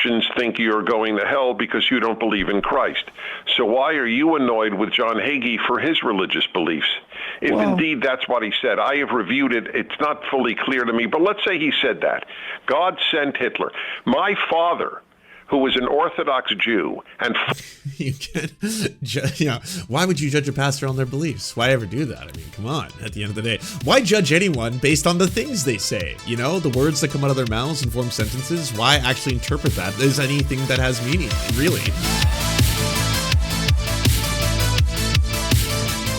Christians think you're going to hell because you don't believe in Christ. So why are you annoyed with John Hagee for his religious beliefs? If indeed that's what he said, I have reviewed it. It's not fully clear to me, but let's say he said that. God sent Hitler. My father, who was an Orthodox Jew, and you can't, why would you judge a pastor on their beliefs? Why ever do that? I mean, come on. At the end of the day, why judge anyone based on the things they say? You know, the words that come out of their mouths and form sentences. Why actually interpret that as anything that has meaning? Really.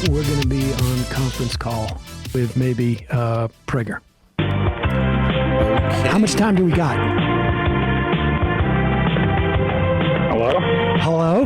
We're going to be on conference call with maybe Prager. Okay. How much time do we got? Hello? Hello?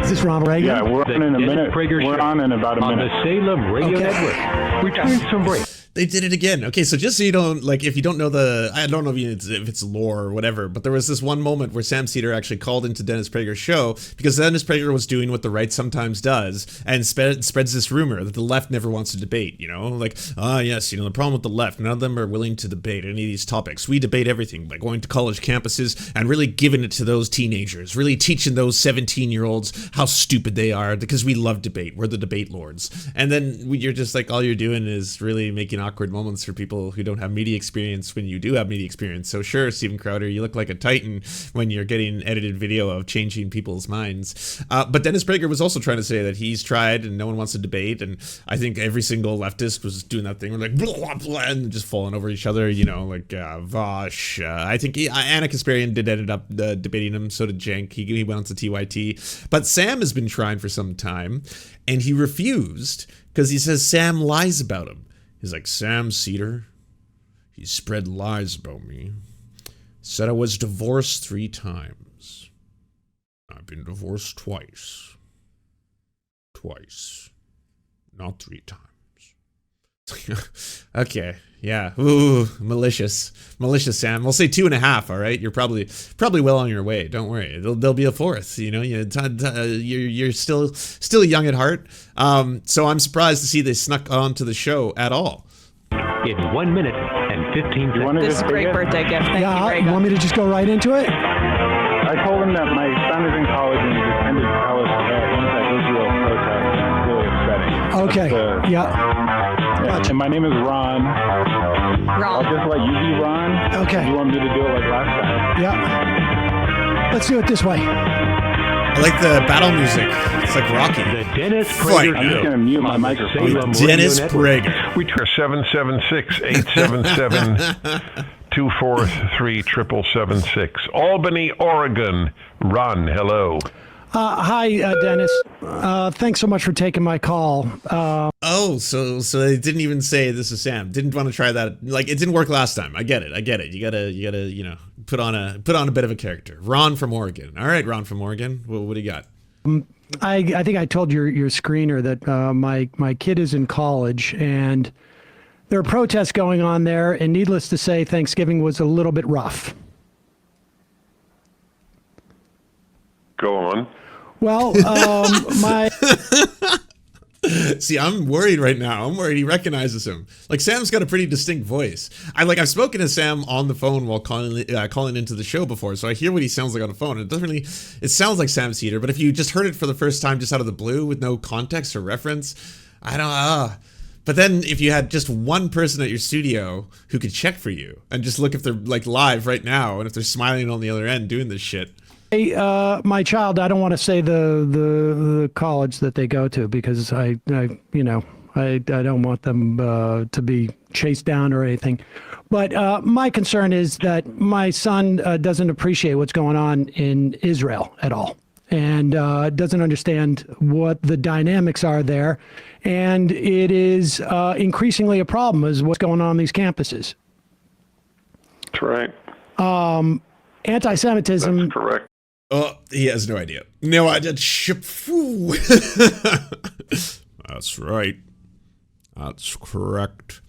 Is this Ronald Reagan? Yeah, we're on in a minute. We're on in about a minute. On the Salem Radio Network. Return some break. They did it again. Okay, so just so you don't, like, if you don't know I don't know if it's lore or whatever, but there was this one moment where Sam Seder actually called into Dennis Prager's show because Dennis Prager was doing what the right sometimes does and spreads this rumor that the left never wants to debate, you know? Like, yes, you know, the problem with the left, none of them are willing to debate any of these topics. We debate everything by going to college campuses and really giving it to those teenagers, really teaching those 17-year-olds how stupid they are because we love debate. We're the debate lords. And then you're just like, all you're doing is really making awkward moments for people who don't have media experience when you do have media experience. So sure, Steven Crowder, you look like a titan when you're getting edited video of changing people's minds. But Dennis Prager was also trying to say that he's tried and no one wants to debate. And I think every single leftist was doing that thing. We're like, blah, blah, blah, and just falling over each other, you know, like Vosh. I think Anna Kasparian ended up debating him. So did Cenk. He went on to TYT. But Sam has been trying for some time and he refused because he says Sam lies about him. He's like, Sam Seder, he spread lies about me. Said I was divorced 3 times. I've been divorced twice. Not 3 times. Okay, yeah. Ooh, malicious, Sam. We'll say 2.5. All right, you're probably well on your way. Don't worry, there'll be a 4th. You know, you're still young at heart. So I'm surprised to see they snuck onto the show at all. In 1 minute and 15 seconds. This is a great birthday gift. Thank you, Reagan. You want me to just go right into it? I told him that my son is in college and he's attended college anti-Israel protest. It's really upsetting. Okay. Gotcha. And my name is Ron. I'll just let you be Ron. Okay. You want me to do it like last time? Yeah. Let's do it this way. I like the battle music. It's like Rocky. The Dennis Prager. I'm just going to mute my microphone. Dennis Prager. we try 776-877-243-776. Albany, Oregon. Ron, hello. Hi, Dennis. Thanks so much for taking my call. So they didn't even say this is Sam. Didn't want to try that. Like, it didn't work last time. I get it. You gotta, you know, put on a bit of a character. Ron from Oregon. All right, Ron from Oregon. What do you got? I think I told your screener that my kid is in college and there are protests going on there. And needless to say, Thanksgiving was a little bit rough. Go on. Well, my... See, I'm worried right now. I'm worried he recognizes him. Like, Sam's got a pretty distinct voice. I've spoken to Sam on the phone while calling into the show before, so I hear what he sounds like on the phone. It sounds like Sam Seder, but if you just heard it for the first time just out of the blue with no context or reference, I don't know. But then if you had just one person at your studio who could check for you and just look if they're like live right now and if they're smiling on the other end doing this shit. Hey, my child, I don't want to say the college that they go to because I don't want them to be chased down or anything. But my concern is that my son doesn't appreciate what's going on in Israel at all and doesn't understand what the dynamics are there. And it is increasingly a problem is what's going on these campuses. That's right. Anti-Semitism. That's correct. Oh, he has no idea. No, I did ship. That's right. That's correct.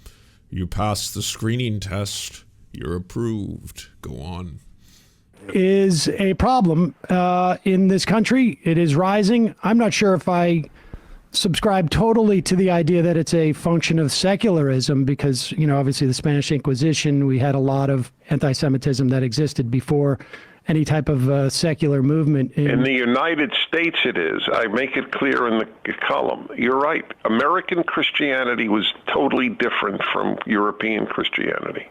You passed the screening test. You're approved. Go on. Is a problem in this country. It is rising. I'm not sure if I subscribe totally to the idea that it's a function of secularism because, you know, obviously the Spanish Inquisition, we had a lot of anti-Semitism that existed before any type of secular movement. In the United States, it is. I make it clear in the column. You're right. American Christianity was totally different from European Christianity.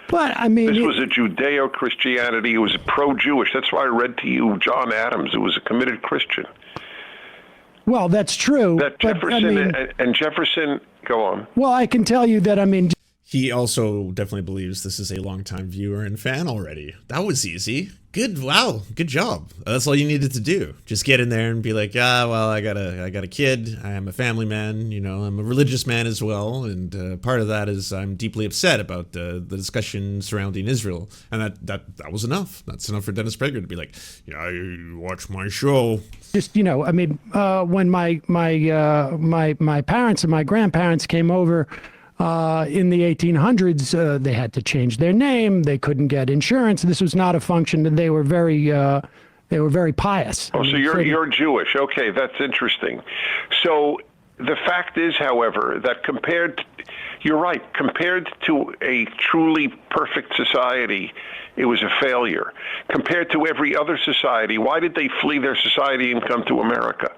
But I mean, this was a Judeo-Christianity. It was pro-Jewish. That's why I read to you John Adams, who was a committed Christian. Well, that's true. That Jefferson and Jefferson, go on. Well, I can tell you that, I mean, he also definitely believes this is a longtime viewer and fan already. That was easy. Good. Wow. Good job. That's all you needed to do. Just get in there and be like, well, I got a kid. I am a family man. You know, I'm a religious man as well. And part of that is I'm deeply upset about the discussion surrounding Israel. And that was enough. That's enough for Dennis Prager to be like, yeah, you watch my show. Just, you know, I mean, when my parents and my grandparents came over, in the 1800s, they had to change their name. They couldn't get insurance. This was not a function, and they were very pious. Oh, so you're Jewish. Okay, that's interesting. So the fact is, however, that you're right, compared to a truly perfect society, it was a failure. Compared to every other society, why did they flee their society and come to America?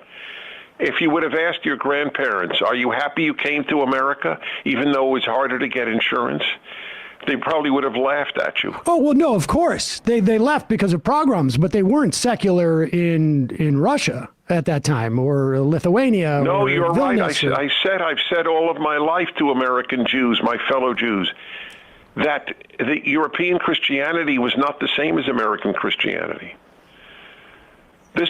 If you would have asked your grandparents, are you happy you came to America, even though it was harder to get insurance? They probably would have laughed at you. Oh, well, no, of course. They left because of pogroms, but they weren't secular in Russia at that time, or Lithuania. No, or you're Vilnius, right. I've said all of my life to American Jews, my fellow Jews, that the European Christianity was not the same as American Christianity.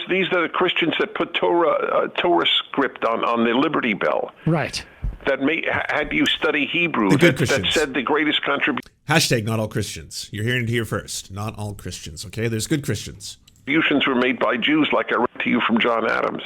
These are the Christians that put Torah script on the Liberty Bell. Right. That had you study Hebrew. That said the greatest contribution. Hashtag not all Christians. You're hearing it here first. Not all Christians, okay? There's good Christians. Contributions were made by Jews, like I read to you from John Adams.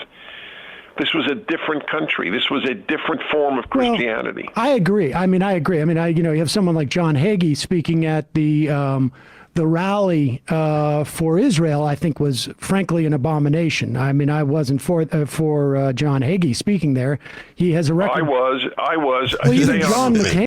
This was a different country. This was a different form of Christianity. Well, I agree. I mean, you have someone like John Hagee speaking at the rally for Israel, I think, was frankly an abomination. I mean, I wasn't for John Hagee speaking there. He has a record. I was. Well, you think John McCain?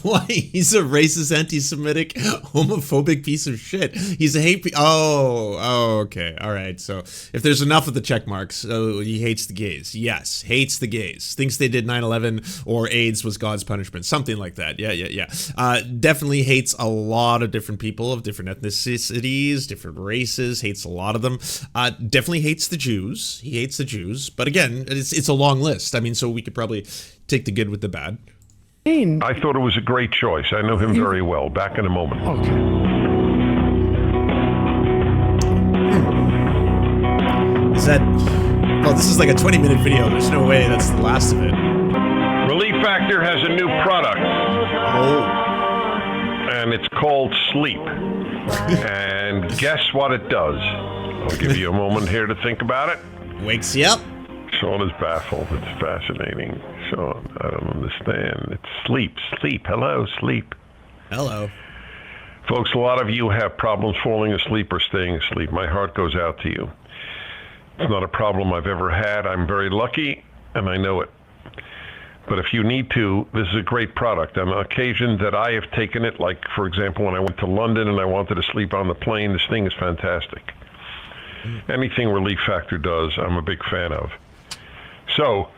Why? He's a racist, anti-Semitic, homophobic piece of shit. He's a hate. Oh, okay. All right. So if there's enough of the check marks, he hates the gays. Yes, hates the gays. Thinks they did 9/11 or AIDS was God's punishment. Something like that. Yeah. Definitely hates a lot of different people of different ethnicities, different races. Hates a lot of them. Definitely hates the Jews. He hates the Jews. But again, it's a long list. I mean, so we could probably take the good with the bad. I thought it was a great choice. I know him very well. Back in a moment. Okay. Is that... Well, this is like a 20-minute video. There's no way that's the last of it. Relief Factor has a new product. Oh. And it's called Sleep. And guess what it does? I'll give you a moment here to think about it. Wakes you up. Sean is baffled. It's fascinating. Sean, I don't understand. It's sleep. Hello, sleep. Hello. Folks, a lot of you have problems falling asleep or staying asleep. My heart goes out to you. It's not a problem I've ever had. I'm very lucky, and I know it. But if you need to, this is a great product. On occasion that I have taken it, like, for example, when I went to London and I wanted to sleep on the plane, this thing is fantastic. Anything Relief Factor does, I'm a big fan of. So,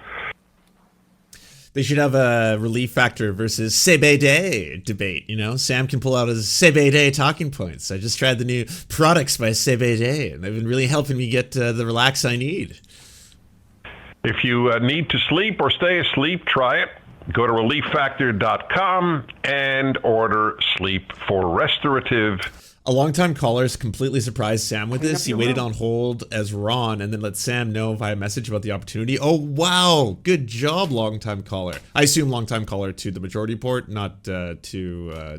they should have a Relief Factor versus CBD debate, you know? Sam can pull out his CBD talking points. I just tried the new products by CBD, and they've been really helping me get the relax I need. If you need to sleep or stay asleep, try it. Go to relieffactor.com and order Sleep for restorative. A longtime caller is completely surprised Sam with this. He waited on hold as Ron and then let Sam know via message about the opportunity. Oh, wow. Good job, longtime caller. I assume longtime caller to the Majority Report, not to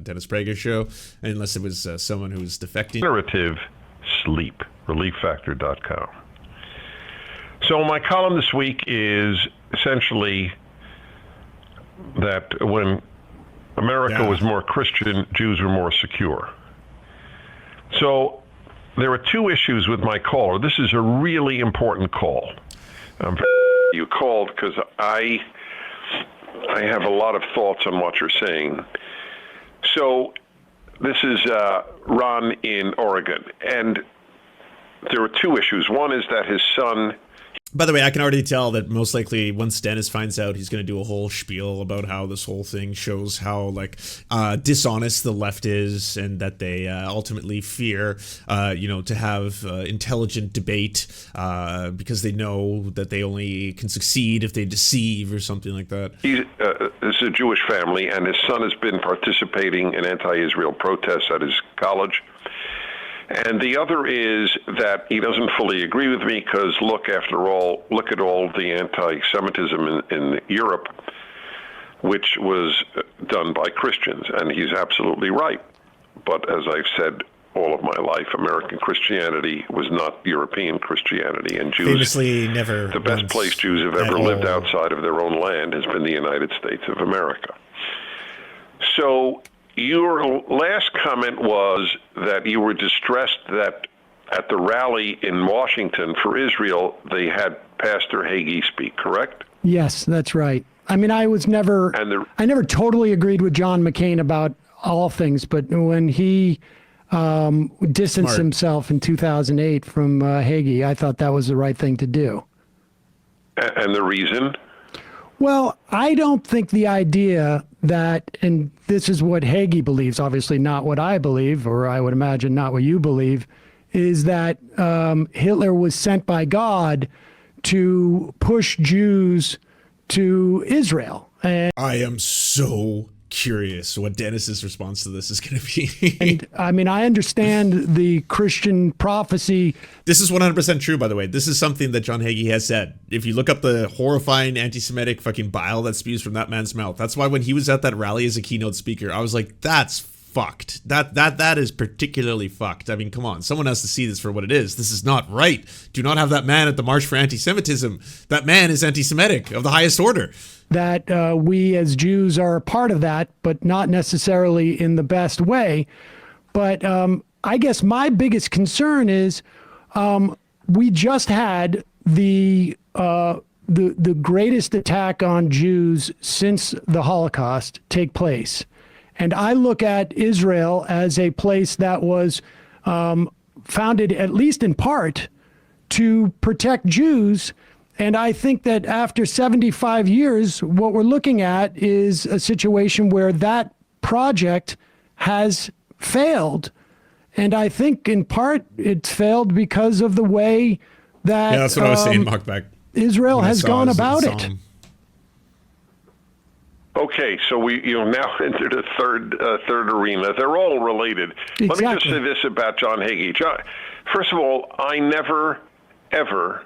Dennis Prager's show, unless it was someone who was defecting. Restorative Sleep, relieffactor.com. So my column this week is essentially that when America was more Christian, Jews were more secure. So there are two issues with my caller. This is a really important call. You called because I have a lot of thoughts on what you're saying. So This is Ron in Oregon, and there are two issues. One is that his son... By the way, I can already tell that most likely once Dennis finds out, he's going to do a whole spiel about how this whole thing shows how like dishonest the left is, and that they ultimately fear, to have intelligent debate because they know that they only can succeed if they deceive or something like that. This is a Jewish family, and his son has been participating in anti-Israel protests at his college. And the other is that he doesn't fully agree with me because, look at all the anti-Semitism in Europe, which was done by Christians, and he's absolutely right. But as I've said all of my life, American Christianity was not European Christianity, and Jews, famously never the best place Jews have ever lived outside of their own land has been the United States of America. So your last comment was that you were distressed that at the rally in Washington for Israel, they had Pastor Hagee speak, correct? Yes, that's right. I mean, I never totally agreed with John McCain about all things, but when he distanced himself in 2008 from Hagee, I thought that was the right thing to do. And the reason? Well, I don't think the idea that, and this is what Hagee believes, obviously not what I believe, or I would imagine not what you believe, is that Hitler was sent by God to push Jews to Israel. And I am so curious what Dennis's response to this is going to be. And I mean, I understand the Christian prophecy. This is 100% true, by the way. This is something that John Hagee has said. If you look up the horrifying anti-Semitic fucking bile that spews from that man's mouth, that's why when he was at that rally as a keynote speaker, I was like, that's fucked. That is particularly fucked. I mean, come on. Someone has to see this for what it is. This is not right. Do not have that man at the March for Anti-Semitism. That man is anti-Semitic of the highest order. That we as Jews are a part of that, but not necessarily in the best way. But I guess my biggest concern is we just had the greatest attack on Jews since the Holocaust take place. And I look at Israel as a place that was founded, at least in part, to protect Jews. And I think that after 75 years, what we're looking at is a situation where that project has failed. And I think in part it's failed because of the way that that's what I was saying, Mockback. Israel has gone about it. Okay, so we now entered a third arena. They're all related. Exactly. Let me just say this about John Hagee. First of all, I never, ever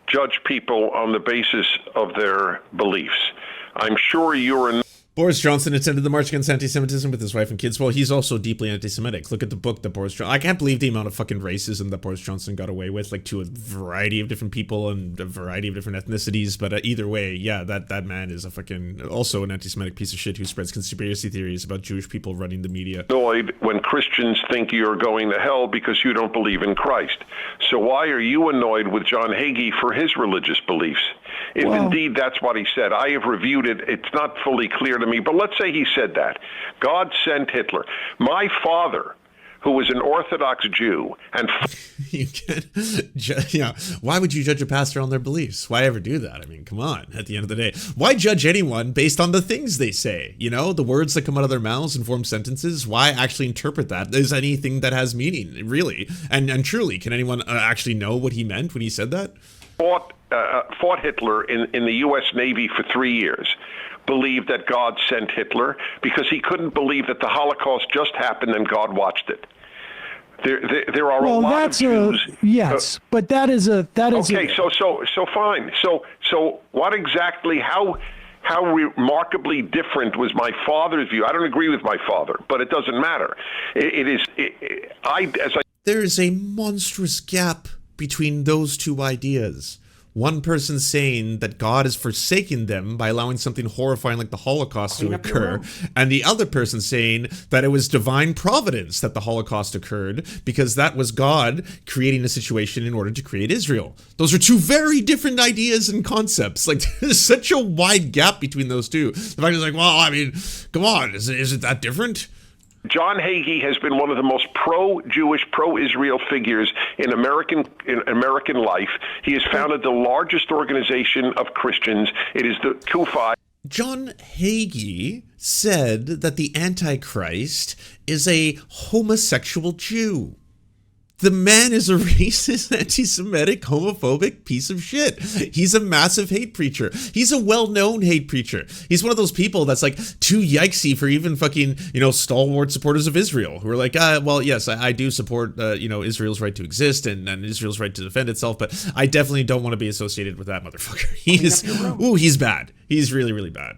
judge people on the basis of their beliefs. I'm sure you're Boris Johnson attended the March Against Anti-Semitism with his wife and kids. Well, he's also deeply anti-Semitic. Look at the book that Boris Johnson... I can't believe the amount of fucking racism that Boris Johnson got away with, like, to a variety of different people and a variety of different ethnicities. But either way, yeah, that man is a fucking... also an anti-Semitic piece of shit who spreads conspiracy theories about Jewish people running the media. Annoyed when Christians think you're going to hell because you don't believe in Christ. So why are you annoyed with John Hagee for his religious beliefs? If indeed that's what he said, I have reviewed it. It's not fully clear to me, but let's say he said that. God sent Hitler. My father, who was an Orthodox Jew, and you can't why would you judge a pastor on their beliefs? Why ever do that? I mean, come on. At the end of the day, why judge anyone based on the things they say? You know, the words that come out of their mouths and form sentences. Why actually interpret that as anything that has meaning, really? And truly, can anyone actually know what he meant when he said that? Fought Hitler in the U.S. Navy for 3 years, believed that God sent Hitler because he couldn't believe that the Holocaust just happened and God watched it. There are a lot of Jews. Yes, but that is okay. So fine. So what exactly? How remarkably different was my father's view? I don't agree with my father, but it doesn't matter. There is a monstrous gap between those two ideas. One person saying that God has forsaken them by allowing something horrifying like the Holocaust to occur, and the other person saying that it was divine providence that the Holocaust occurred because that was God creating a situation in order to create Israel. Those are two very different ideas and concepts. Like, there's such a wide gap between those two. The fact is like, well, I mean, come on, is it that different? John Hagee has been one of the most pro-Jewish, pro-Israel figures in American life. He has founded the largest organization of Christians. It is the Kufi. John Hagee said that the Antichrist is a homosexual Jew. The man is a racist, anti-Semitic, homophobic piece of shit. He's a massive hate preacher. He's a well-known hate preacher. He's one of those people that's like too yikesy for even fucking, stalwart supporters of Israel who are like, well, yes, I do support, Israel's right to exist and Israel's right to defend itself, but I definitely don't want to be associated with that motherfucker. He's bad. He's really, really bad,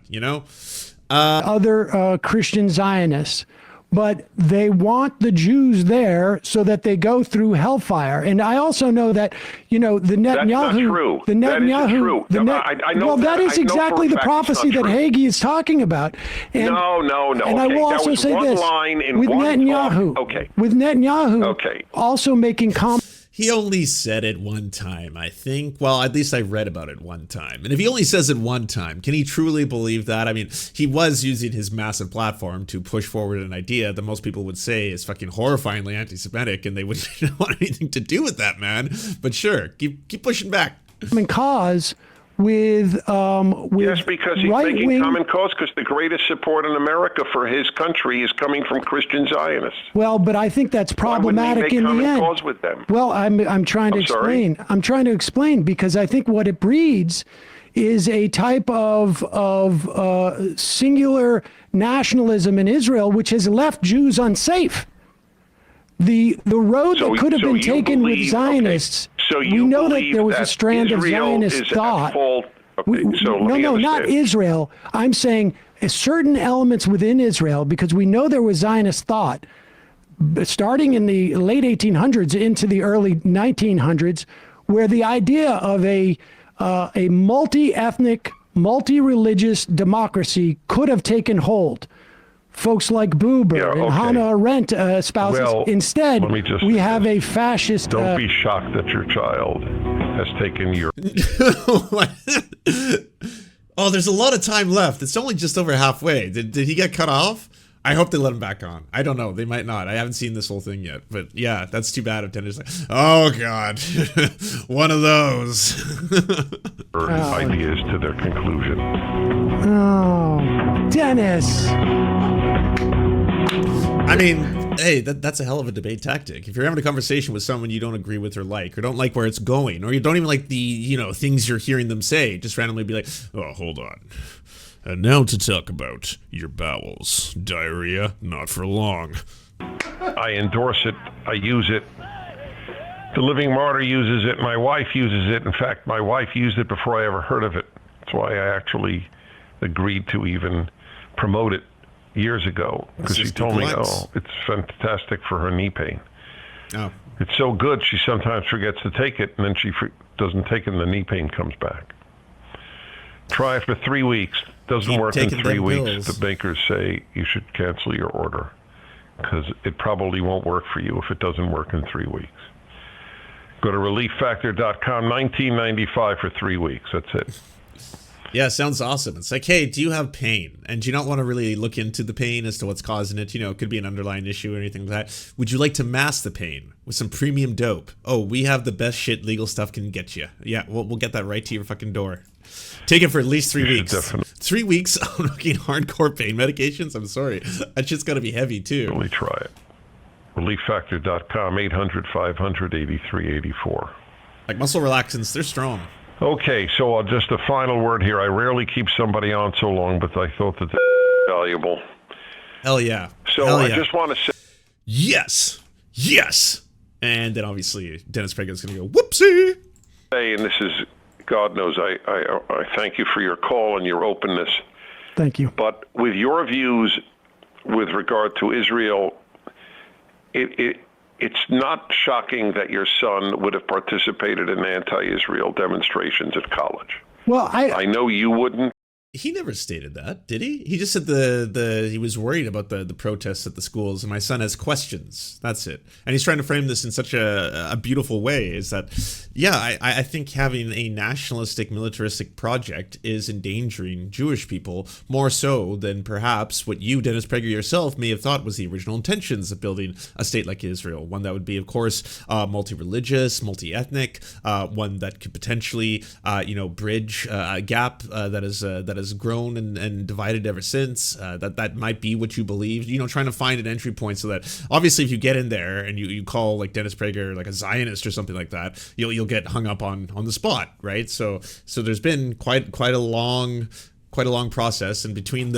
Other Christian Zionists. But they want the Jews there so that they go through hellfire. And I also know that, the Netanyahu. That's not true. The Netanyahu. That isn't true. I know that is exactly the prophecy that Hagee is talking about. And, no. And I will also say this. With Netanyahu also making comments. He only said it one time, I think. Well, at least I read about it one time. And if he only says it one time, can he truly believe that? I mean, he was using his massive platform to push forward an idea that most people would say is fucking horrifyingly anti-Semitic, and they wouldn't want anything to do with that, man. But sure, keep pushing back. Cause with yes, because he's right-wing... making common cause, because the greatest support in America for his country is coming from Christian Zionists. Well, but I think that's problematic in the end. Why wouldn't he make common cause with them? Well, I'm trying to explain. Sorry? I'm trying to explain because I think what it breeds is a type of singular nationalism in Israel, which has left Jews unsafe. The road that could have been taken with Zionists. So we know that there was a strand of Zionist thought. Not Israel. I'm saying certain elements within Israel, because we know there was Zionist thought starting in the late 1800s into the early 1900s, where the idea of a multi-ethnic, multi-religious democracy could have taken hold. Folks like Buber and Hannah Arendt espouses. Well, instead, we have a fascist... Don't be shocked that your child has taken your... Oh, there's a lot of time left. It's only just over halfway. Did he get cut off? I hope they let him back on. I don't know. They might not. I haven't seen this whole thing yet. But yeah, that's too bad of Dennis. Oh, God. One of those. Ideas to their conclusion. Oh, Dennis. I mean, hey, that's a hell of a debate tactic. If you're having a conversation with someone you don't agree with or don't like where it's going, or you don't even like the, things you're hearing them say, just randomly be like, oh, hold on. And now to talk about your bowels. Diarrhea, not for long. I endorse it. I use it. The Living Martyr uses it. My wife uses it. In fact, my wife used it before I ever heard of it. That's why I actually agreed to even promote it years ago, because she told me, it's fantastic for her knee pain. Oh. It's so good, she sometimes forgets to take it, and then she doesn't take it, and the knee pain comes back. Try it for 3 weeks. Doesn't work in 3 weeks. The bakers say you should cancel your order, because it probably won't work for you if it doesn't work in 3 weeks. Go to relieffactor.com, $19.95 for 3 weeks. That's it. Yeah, sounds awesome. It's like, hey, do you have pain? And do you not want to really look into the pain as to what's causing it? It could be an underlying issue or anything like that. Would you like to mask the pain with some premium dope? Oh, we have the best shit legal stuff can get you. Yeah, we'll get that right to your fucking door. Take it for at least 3 weeks. 3 weeks on fucking hardcore pain medications? I'm sorry. That shit's got to be heavy, too. Really try it. ReliefFactor.com, 800-500-8384. Like muscle relaxants, they're strong. Okay, so just a final word here. I rarely keep somebody on so long, but I thought that valuable. Hell yeah. So I just want to say... Yes. And then obviously Dennis Prager is going to go, whoopsie. Hey, and this is, God knows, I thank you for your call and your openness. Thank you. But with your views with regard to Israel, it's not shocking that your son would have participated in anti-Israel demonstrations at college. Well, I know you wouldn't. He never stated that, did he? He just said he was worried about the protests at the schools, and my son has questions. That's it. And he's trying to frame this in such a beautiful way, is that, yeah, I think having a nationalistic, militaristic project is endangering Jewish people more so than perhaps what you, Dennis Prager, yourself may have thought was the original intentions of building a state like Israel. One that would be, of course, multi-religious, multi-ethnic, one that could potentially, bridge a gap that has grown and divided ever since. That might be what you believe, trying to find an entry point so that obviously if you get in there and you call like Dennis Prager like a Zionist or something like that, you'll get hung up on the spot, right? So there's been quite a long process, and between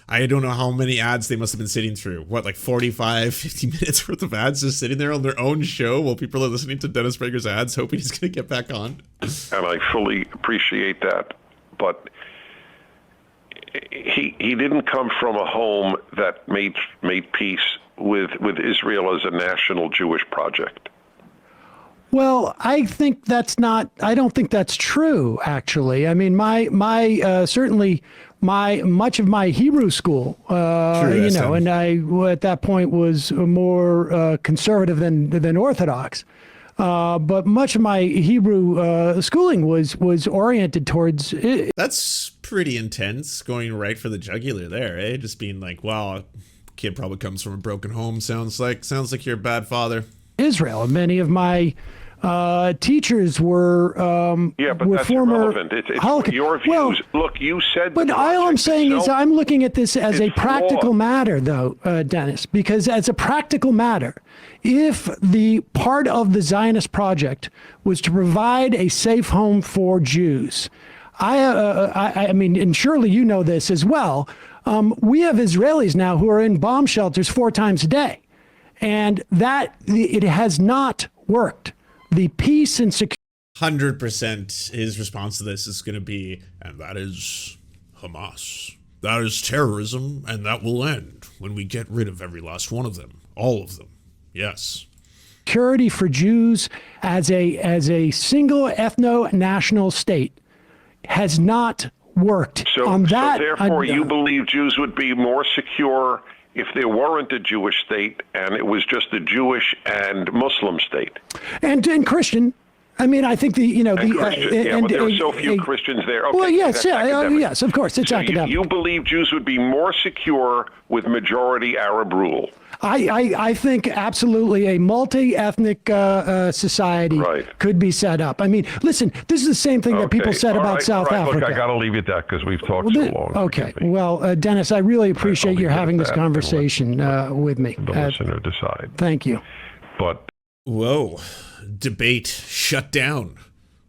I don't know how many ads they must have been sitting through, like 45, 50 minutes worth of ads just sitting there on their own show while people are listening to Dennis Prager's ads hoping he's going to get back on. And I fully appreciate that, but he didn't come from a home that made peace with Israel as a national Jewish project. Well, I don't think that's true, actually. I mean, certainly much of my Hebrew school, and I at that point was more conservative than Orthodox. But much of my Hebrew schooling was oriented towards it. That's pretty intense, going right for the jugular there, eh? Just being like, wow, kid probably comes from a broken home. Sounds like you're a bad father. Israel. Many of my teachers were but that's former irrelevant. It's your views. Well, look, you said. But all I'm saying is I'm looking at this as a practical matter, though, Dennis, because as a practical matter, if the part of the Zionist project was to provide a safe home for Jews, I mean, and surely you know this as well. We have Israelis now who are in bomb shelters 4 times a day, and that it has not worked. The peace and security. 100% his response to this is going to be, and that is Hamas. That is terrorism, and that will end when we get rid of every last one of them. All of them. Yes. Security for Jews as a single ethno-national state has not worked. So therefore, you believe Jews would be more secure if there weren't a Jewish state and it was just a Jewish and Muslim state, and Christian. I mean, I think but there are so few Christians there. Okay, well, yes, yes, of course, it's academic. You believe Jews would be more secure with majority Arab rule? I think absolutely a multi-ethnic society could be set up. I mean, listen, this is the same thing that people said about South Africa. Look, I got to leave it at that because we've talked so long. Okay. Well, Dennis, I really appreciate you having this conversation with me. The listener decide. Thank you. But whoa, debate shut down.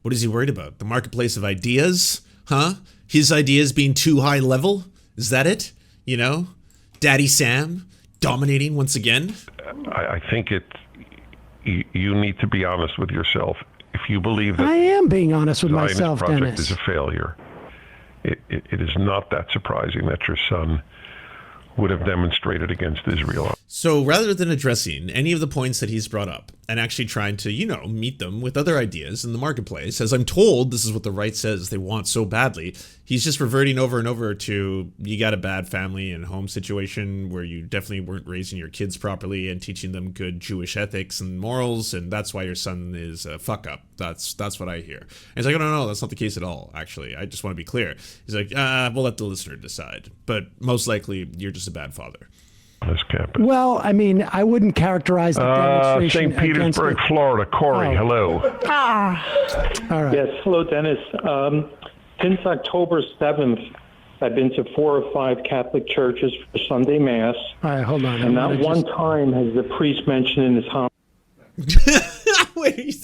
What is he worried about? The marketplace of ideas? Huh? His ideas being too high level? Is that it? Daddy Sam dominating once again? I think you need to be honest with yourself. If you believe that I am being honest with Zionist myself, project Dennis, is a failure, it is not that surprising that your son would have demonstrated against Israel. So rather than addressing any of the points that he's brought up and actually trying to, meet them with other ideas in the marketplace, as I'm told this is what the right says they want so badly, he's just reverting over and over to, you got a bad family and home situation where you definitely weren't raising your kids properly and teaching them good Jewish ethics and morals, and that's why your son is a fuck up. That's what I hear. And he's like, oh, no, that's not the case at all, actually. I just want to be clear. He's like, we'll let the listener decide. But most likely, you're just a bad father. Well, I mean, I wouldn't characterize the demonstration St. Petersburg, Florida. Corey, hello. All right. Yes, hello, Dennis. Since October 7th, I've been to 4 or 5 Catholic churches for Sunday Mass. All right, hold on. And not one time has the priest mentioned in his homily. Wait,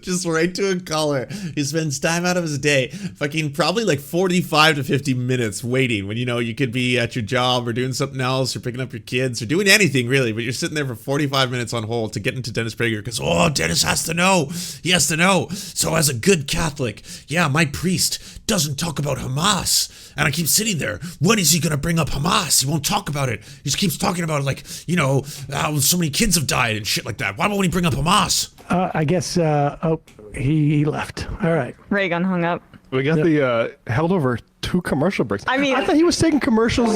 just right to a caller. He spends time out of his day, fucking probably like 45 to 50 minutes waiting when you could be at your job or doing something else or picking up your kids or doing anything really, but you're sitting there for 45 minutes on hold to get into Dennis Prager because, Dennis has to know. He has to know. So as a good Catholic, my priest doesn't talk about Hamas. And I keep sitting there. When is he going to bring up Hamas? He won't talk about it. He just keeps talking about it like, how so many kids have died and shit like that. Why won't he bring up Hamas? I guess, he left. All right. Reagan hung up. We got the held over 2 commercial breaks. I mean, I thought he was taking commercials.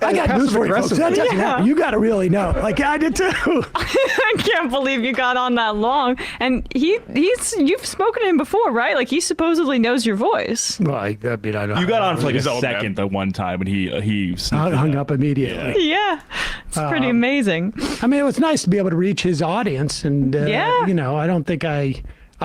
I got news for you, folks. That doesn't happen. You got to really know. Like I did too. I can't believe you got on that long. And you've spoken to him before, right? Like he supposedly knows your voice. Well, I mean, I don't. You got on for like a second the one time, and he hung up immediately. Yeah, it's pretty amazing. I mean, it was nice to be able to reach his audience, and you know, I don't think I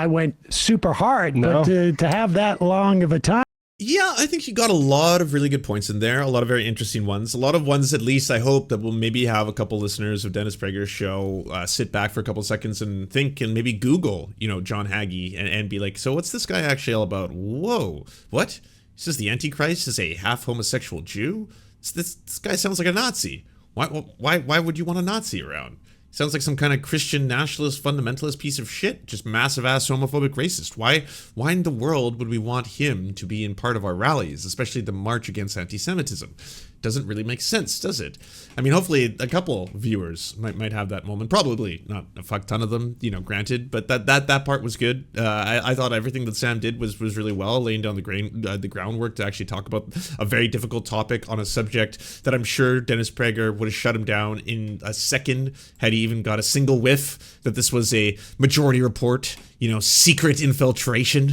went super hard, but to have that long of a time. Yeah, I think you got a lot of really good points in there, a lot of very interesting ones, a lot of ones at least I hope that will maybe have a couple listeners of Dennis Prager's show sit back for a couple seconds and think and maybe Google, you know, John Hagee and be like, so what's this guy actually all about? Whoa, what? He says the Antichrist is a half homosexual Jew? This guy sounds like a Nazi. Why would you want a Nazi around? Sounds like some kind of Christian nationalist fundamentalist piece of shit. Just massive ass homophobic racist. Why in the world would we want him to be in part of our rallies, especially the march against anti-Semitism? Doesn't really make sense, does it? I mean, hopefully a couple viewers might have that moment. Probably not a fuck ton of them, you know, granted. But that part was good. I thought everything that Sam did was really well, laying down the groundwork to actually talk about a very difficult topic on a subject that I'm sure Dennis Prager would have shut him down in a second had he even got a single whiff that this was a majority report, you know, secret infiltration.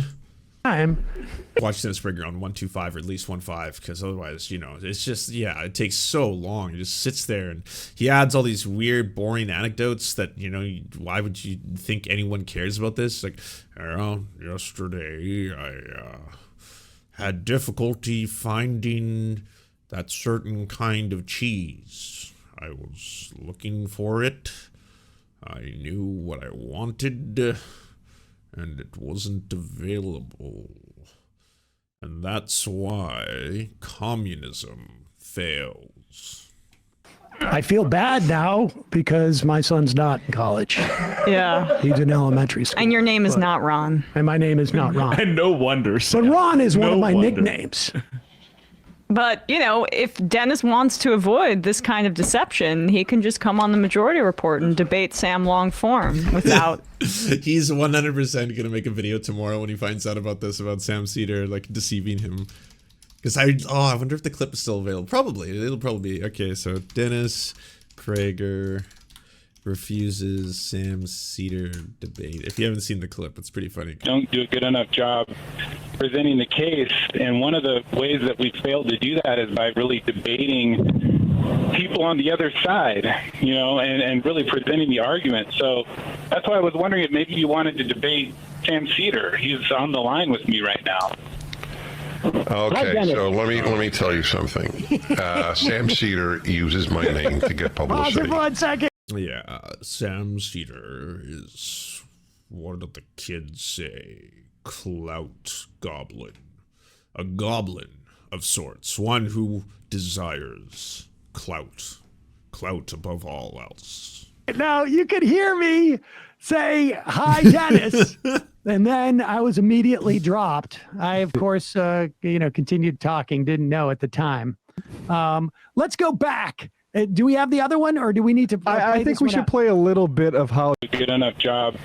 Watch Dennis Prager on 125 or at least 15, because otherwise, you know, it's just, yeah, it takes so long. He just sits there and he adds all these weird, boring anecdotes that, you know, why would you think anyone cares about this? Like, yesterday I had difficulty finding that certain kind of cheese. I was looking for it. I knew what I wanted, and it wasn't available. And that's why communism fails. I feel bad now because my son's not in college. Yeah. He's in elementary school. And your name is not Ron. And my name is not Ron. And no wonder. But Ron is one of my nicknames. But, you know, if Dennis wants to avoid this kind of deception, he can just come on the Majority Report and debate Sam long form without... He's 100% going to make a video tomorrow when he finds out about this, about Sam Seder, like, deceiving him. Because I wonder if the clip is still available. Probably. It'll probably be. Okay, so Dennis Prager refuses Sam Seder debate. If you haven't seen the clip, it's pretty funny. Don't do a good enough job presenting the case, and one of the ways that we failed to do that is by really debating people on the other side, you know, and really presenting the argument. So that's why I was wondering if maybe you wanted to debate Sam Seder. He's on the line with me right now. Okay, so let me tell you something. Sam Seder uses my name to get publicity. Pause for 1 second. Yeah, Sam Seder is, what did the kids say? Clout goblin. A goblin of sorts. One who desires clout. Clout above all else. Now, you could hear me say, hi, Dennis. And then I was immediately dropped. I, of course, continued talking, didn't know at the time. Let's go back. Do we have the other one, or do we need to? I think we should play a little bit of how. Good enough job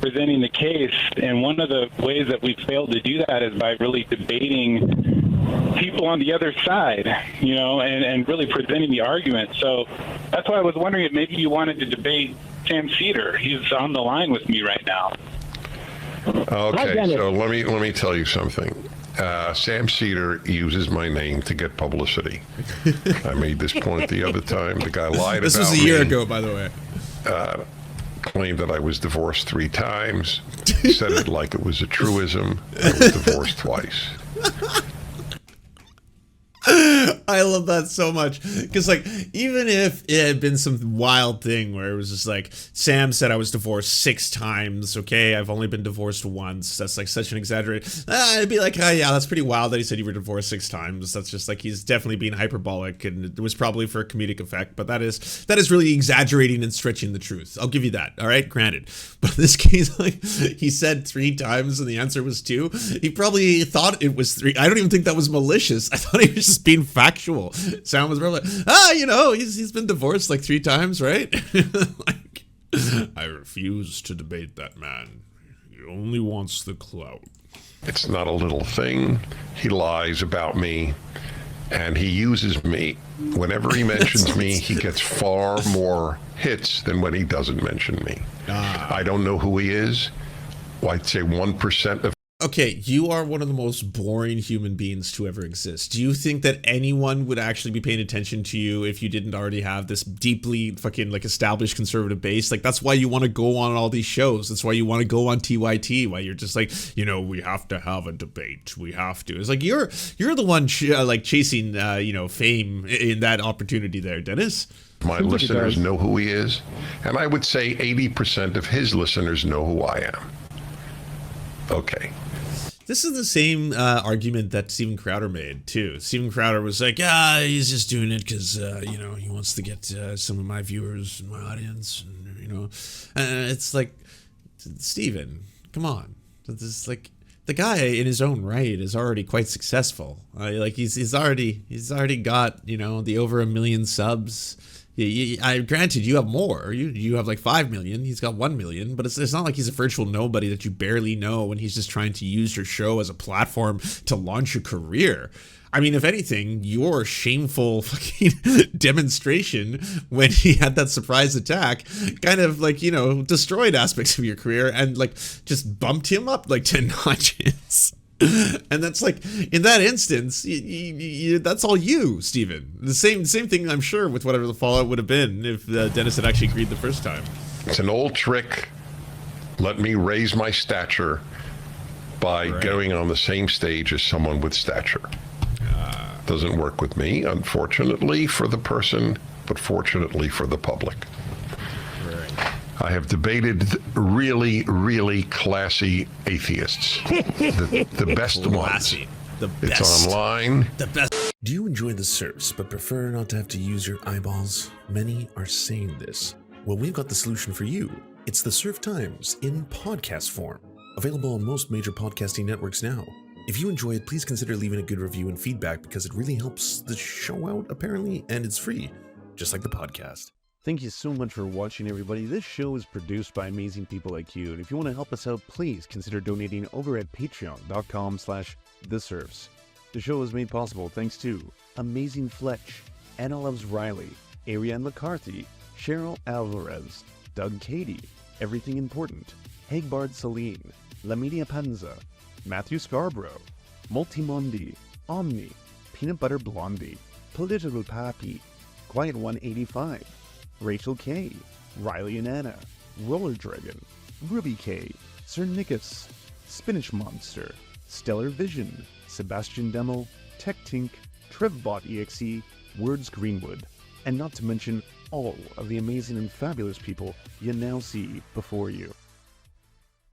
presenting the case, and one of the ways that we failed to do that is by really debating people on the other side, you know, and really presenting the argument. So that's why I was wondering if maybe you wanted to debate Sam Seder. He's on the line with me right now. Okay, so let me tell you something. Sam Seder uses my name to get publicity. I made this point the other time. The guy lied about me. This was a year ago, by the way. Claimed that I was divorced 3 times. Said it like it was a truism. I was divorced twice. I love that so much, because like, even if it had been some wild thing where it was just like, Sam said I was divorced 6 times, okay, I've only been divorced once, that's like such an exaggeration. I'd be like, oh yeah, that's pretty wild that he said you were divorced 6 times. That's just like, he's definitely being hyperbolic, and it was probably for a comedic effect, but that is really exaggerating and stretching the truth. I'll give you that, all right, granted. But in this case, like, he said 3 times and the answer was 2. He probably thought it was 3. I don't even think that was malicious. I thought he was just being factual. Sam was probably like, you know, he's been divorced like 3 times, right? Like, I refuse to debate that man. He only wants the clout. It's not a little thing. He lies about me, and he uses me. Whenever he mentions me, he gets far more hits than when he doesn't mention me. I don't know who he is. Well, I'd say 1% of... Okay, you are one of the most boring human beings to ever exist. Do you think that anyone would actually be paying attention to you if you didn't already have this deeply fucking like established conservative base? Like, that's why you want to go on all these shows. That's why you want to go on TYT, why you're just like, you know, we have to have a debate. We have to. It's like you're the one like chasing fame in that opportunity there, Dennis. My listeners know who he is, and I would say 80% of his listeners know who I am. Okay. This is the same argument that Steven Crowder made, too. Steven Crowder was like, he's just doing it because, he wants to get some of my viewers and my audience. And, it's like, Steven, come on. This is like, the guy in his own right is already quite successful. He's already got, the over 1 million subs. Granted, you have more. You have like 5 million. He's got 1 million, but it's not like he's a virtual nobody that you barely know, and he's just trying to use your show as a platform to launch a career. I mean, if anything, your shameful fucking demonstration when he had that surprise attack kind of like, destroyed aspects of your career and like just bumped him up like 10 notches. And that's like, in that instance, that's all you, Steven. The same thing, I'm sure, with whatever the fallout would have been if Dennis had actually agreed the first time. It's an old trick. Let me raise my stature by going on the same stage as someone with stature. Doesn't work with me, unfortunately for the person, but fortunately for the public. I have debated really, really classy atheists. The best ones. The best. It's online. The best. Do you enjoy the Serfs but prefer not to have to use your eyeballs? Many are saying this. Well, we've got the solution for you. It's the Serf Times in podcast form. Available on most major podcasting networks now. If you enjoy it, please consider leaving a good review and feedback because it really helps the show out, apparently, and it's free, just like the podcast. Thank you so much for watching, everybody. This show is produced by amazing people like you, and if you want to help us out, please consider donating over at patreon.com/theserfs. The show is made possible thanks to Amazing Fletch, Anna Loves Riley, Ariane McCarthy, Cheryl Alvarez, Doug Cady, Everything Important, Hagbard Celine, Laminia Panza, Matthew Scarborough, Multimondi, Omni, Peanut Butter Blondie, Political Pappy, Quiet 185, Rachel K, Riley and Anna, Roller Dragon, Ruby K, Sir Nickus, Spinach Monster, Stellar Vision, Sebastian Demo, Tech Tink, Trevbot EXE, Words Greenwood, and not to mention all of the amazing and fabulous people you now see before you.